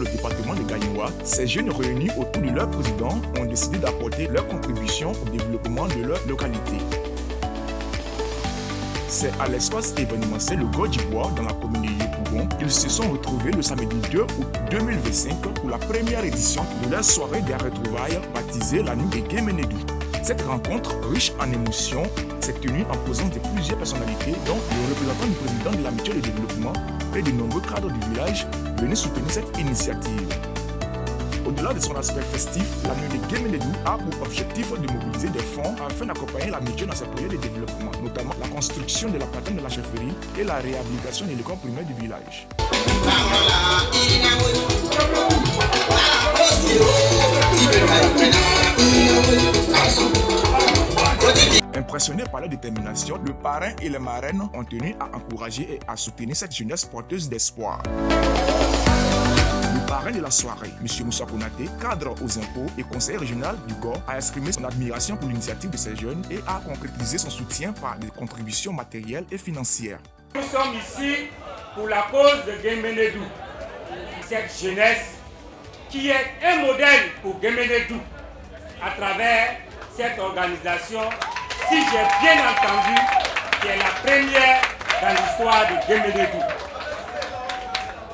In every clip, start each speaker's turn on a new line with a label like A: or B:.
A: le département de Gagnoa, ces jeunes réunis autour de leur président ont décidé d'apporter leur contribution au développement de leur localité. C'est à l'espace événementiel Le Gorge d'Ivoire dans la commune de Yopougon qu'ils se sont retrouvés le samedi 2 août 2025 pour la première édition de leur soirée des retrouvailles baptisée la Nuit des Guéménédou. Cette rencontre, riche en émotions, s'est tenue en présence de plusieurs personnalités, dont le représentant du président de l'Amitié de développement et de nombreux cadres du village venaient soutenir cette initiative. Au-delà de son aspect festif, la Nuit des Guéménédou a pour objectif de mobiliser des fonds afin d'accompagner l'amitié dans ses projets de développement, notamment la construction de la platine de la chefferie et la réhabilitation de l'école primaire du village. Impressionnés par leur détermination, le parrain et les marraines ont tenu à encourager et à soutenir cette jeunesse porteuse d'espoir. Le parrain de la soirée, M. Moussa Konaté, cadre aux impôts et conseiller régional du GOR, a exprimé son admiration pour l'initiative de ces jeunes et a concrétisé son soutien par des contributions matérielles et financières.
B: Nous sommes ici pour la cause de Guéménédou. Cette jeunesse qui est un modèle pour Guéménédou à travers cette organisation, si j'ai bien entendu, qui est la première dans l'histoire de Guéménédou.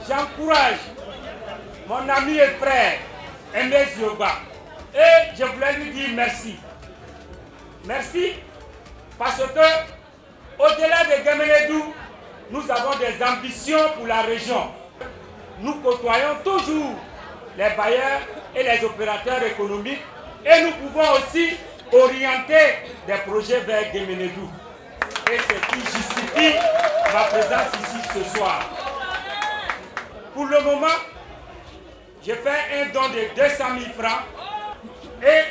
B: J'encourage mon ami et frère Aimé Zioba et je voulais lui dire merci. Merci parce que au-delà de Guéménédou, nous avons des ambitions pour la région. Nous côtoyons toujours les bailleurs et les opérateurs économiques et nous pouvons aussi orienter des projets vers Guéménédou. Et ce qui justifie ma présence ici ce soir. Pour le moment, j'ai fait un don de 200 000 francs et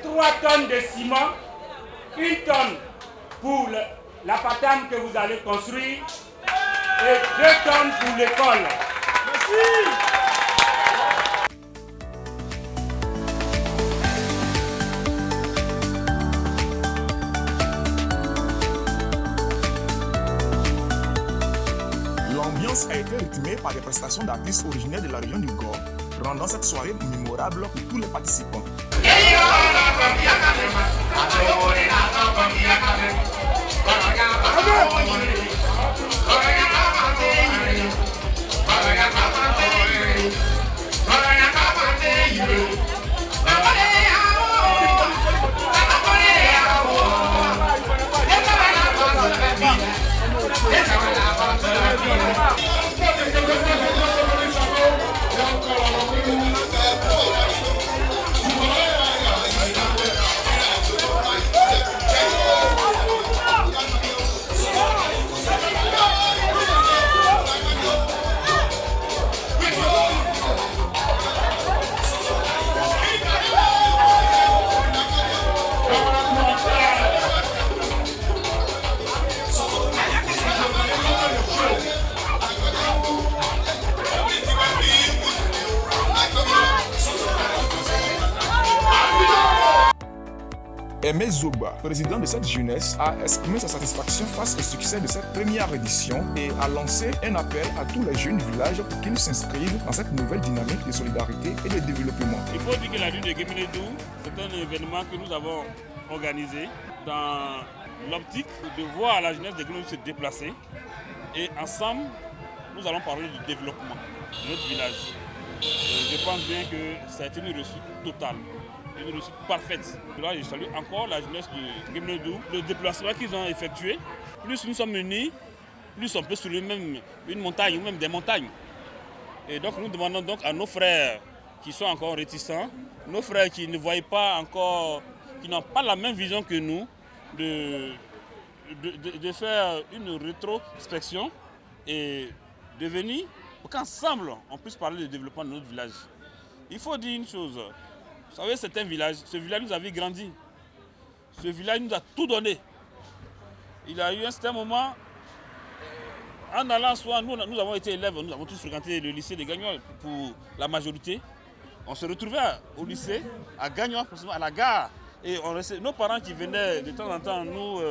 B: 3 tonnes de ciment, 1 tonne pour la patame que vous allez construire et 2 tonnes pour l'école. Merci.
A: L'ambiance a été rythmée par des prestations d'artistes originaires de la région du GOR, rendant cette soirée mémorable pour tous les participants. Aimé Zoba, président de cette jeunesse, a exprimé sa satisfaction face au succès de cette première édition et a lancé un appel à tous les jeunes du village pour qu'ils s'inscrivent dans cette nouvelle dynamique de solidarité et de développement.
C: Il faut dire que la Nuit de Guéménédou, c'est un événement que nous avons organisé dans l'optique de voir la jeunesse de Guéménédou se déplacer et ensemble, nous allons parler du développement de notre village. Je pense bien que ça a été une réussite totale. Une réussite parfaite. Là, je salue encore la jeunesse de Guéménédou. Le déplacement qu'ils ont effectué, plus nous sommes unis, plus on peut soulever même une montagne ou même des montagnes. Et donc nous demandons donc à nos frères qui sont encore réticents, nos frères qui ne voient pas encore, qui n'ont pas la même vision que nous, de faire une rétrospection et de venir pour qu'ensemble on puisse parler du développement de notre village. Il faut dire une chose. Vous savez, c'est un village. Ce village nous a vu grandir. Ce village nous a tout donné. Il a eu un certain moment, en allant soit, nous avons été élèves, nous avons tous fréquenté le lycée de Gagnoa pour la majorité. On se retrouvait au lycée, à Gagnoa, à la gare. Et nos parents qui venaient de temps en temps nous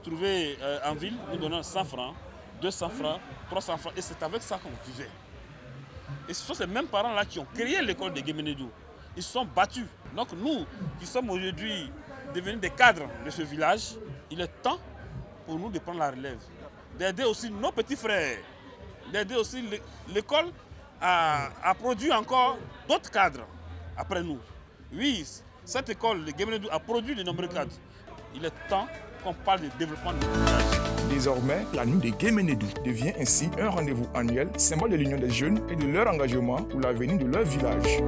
C: trouver en ville, nous donnaient 100 francs, 200 francs, 300 francs. Et c'est avec ça qu'on vivait. Et ce sont ces mêmes parents-là qui ont créé l'école de Guéménédou. Ils se sont battus. Donc nous, qui sommes aujourd'hui devenus des cadres de ce village, il est temps pour nous de prendre la relève, d'aider aussi nos petits frères, d'aider aussi l'école à produire encore d'autres cadres après nous. Oui, cette école de Guéménédou a produit de nombreux cadres. Il est temps qu'on parle de développement de notre village.
A: Désormais, la nuit des Guéménédou devient ainsi un rendez-vous annuel, symbole de l'union des jeunes et de leur engagement pour l'avenir de leur village.